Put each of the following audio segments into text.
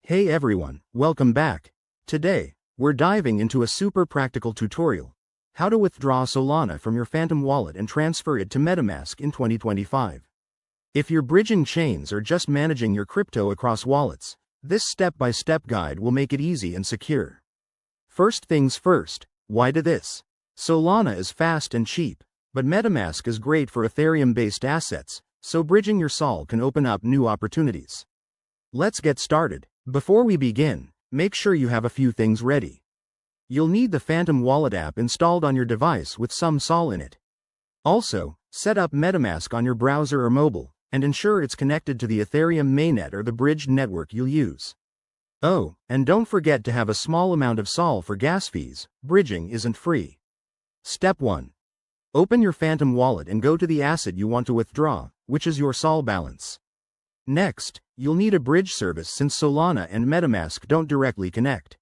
Hey everyone, welcome back. Today, we're diving into a super practical tutorial: how to withdraw Solana from your Phantom wallet and transfer it to Metamask in 2025. If you're bridging chains or just managing your crypto across wallets, this step-by-step guide will make it easy and secure. First things first, why do this? Solana is fast and cheap, but Metamask is great for Ethereum-based assets, so bridging your Sol can open up new opportunities. Let's get started. Before we begin, make sure you have a few things ready. You'll need the Phantom Wallet app installed on your device with some Sol in it. Also, set up Metamask on your browser or mobile, and ensure it's connected to the Ethereum mainnet or the bridged network you'll use. Oh, and don't forget to have a small amount of Sol for gas fees. Bridging isn't free. Step 1. Open your Phantom wallet and go to the asset you want to withdraw, which is your Sol balance. Next, you'll need a bridge service since Solana and Metamask don't directly connect.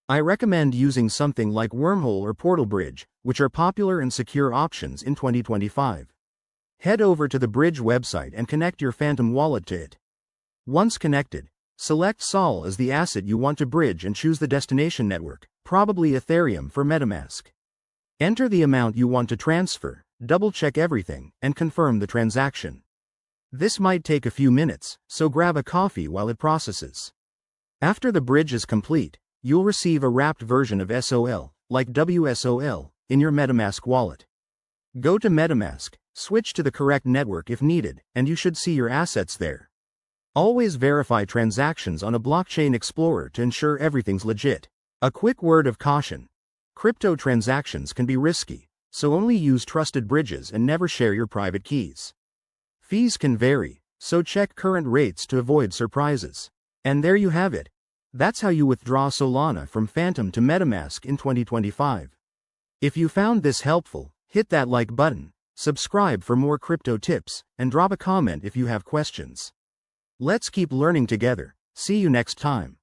I recommend using something like Wormhole or Portal Bridge, which are popular and secure options in 2025. Head over to the bridge website and connect your Phantom wallet to it. Once connected, select Sol as the asset you want to bridge and choose the destination network, probably Ethereum for Metamask. Enter the amount you want to transfer, double-check everything, and confirm the transaction. This might take a few minutes, so grab a coffee while it processes. After the bridge is complete, you'll receive a wrapped version of SOL, like WSOL, in your Metamask wallet. Go to Metamask, switch to the correct network if needed, and you should see your assets there. Always verify transactions on a blockchain explorer to ensure everything's legit. A quick word of caution: crypto transactions can be risky, so only use trusted bridges and never share your private keys. Fees can vary, so check current rates to avoid surprises. And there you have it. That's how you withdraw Solana from Phantom to Metamask in 2025. If you found this helpful, hit that like button, subscribe for more crypto tips, and drop a comment if you have questions. Let's keep learning together. See you next time.